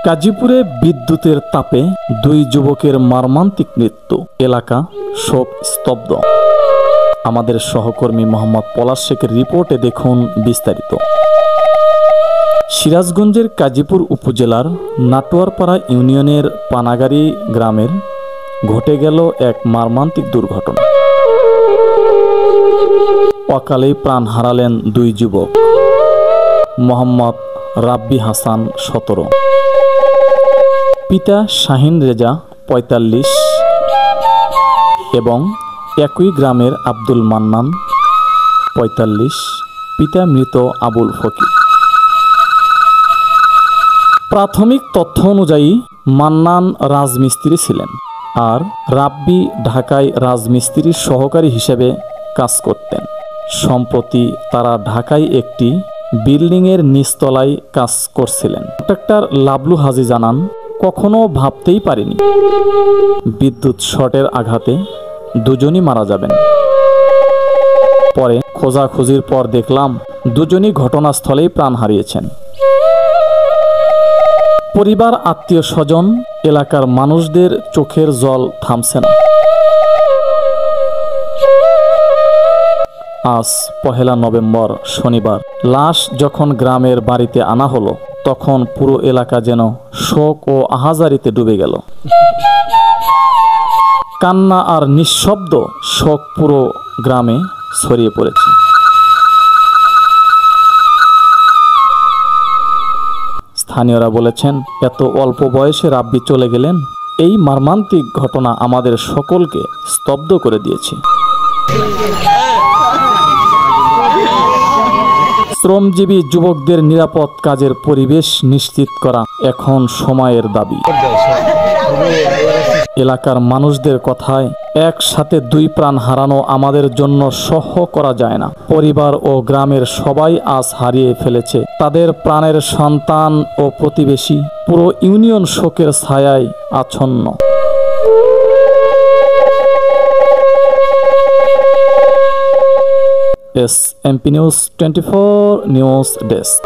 গাজীপুরে বিদ্যুতের তাপে দুই যুবকের মর্মান্তিক মৃত্যু, এলাকা শোক স্তব্ধ। আমাদের সহকর্মী মোহাম্মদ পলাশ শেখের রিপোর্টে দেখুন বিস্তারিত। সিরাজগঞ্জের গাজীপুর উপজেলার নাটোয়ারপাড়া ইউনিয়নের পানাগাড়ি গ্রামের ঘটে গেল এক মর্মান্তিক দুর্ঘটনা। অকালেই প্রাণ হারালেন দুই যুবক, মোহাম্মদ রাব্বি হাসান 17, পিতা শাহিন রেজা 45 এবং একই গ্রামের আব্দুল মান্নান 45, পিতা মৃত আবুল ফকির। প্রাথমিক তথ্য অনুযায়ী মান্নান রাজমিস্ত্রি ছিলেন আর রাব্বি ঢাকায় রাজমিস্ত্রির সহকারী হিসেবে কাজ করতেন। সম্প্রতি তারা ঢাকায় একটি বিল্ডিংয়ের নিচতলায় কাজ করছিলেন। কন্ট্রাক্টর লাবলু হাজি জানান, কখনো ভাবতেই পারিনি বিদ্যুৎ শর্টের আঘাতে দুজনই মারা যাবেন। পরে খোঁজাখুঁজির পর দেখলাম দুজনই ঘটনাস্থলেই প্রাণ হারিয়েছেন। পরিবার, আত্মীয় স্বজন, এলাকার মানুষদের চোখের জল থামছে না। আজ 1 নভেম্বর শনিবার লাশ যখন গ্রামের বাড়িতে আনা হলো, তখন পুরো এলাকা যেন শোক ও আহাজারিতে ডুবে গেল। কান্না আর নিঃশব্দ শোক পুরো গ্রামে ছড়িয়ে পড়েছে। স্থানীয়রা বলেছেন, এত অল্প বয়সে রাব্বি চলে গেলেন। এই মর্মান্তিক ঘটনা আমাদের সকলকে স্তব্ধ করে দিয়েছে। শ্রমজীবী যুবকদের নিরাপদ কাজের পরিবেশ নিশ্চিত করা এখন সময়ের দাবি। এলাকার মানুষদের কথায়, একসাথে দুই প্রাণ হারানো আমাদের জন্য সহ্য করা যায় না। পরিবার ও গ্রামের সবাই আজ হারিয়ে ফেলেছে তাদের প্রাণের সন্তান ও প্রতিবেশী। পুরো ইউনিয়ন শোকের ছায়ায় আচ্ছন্ন। SMP News 24 news desk.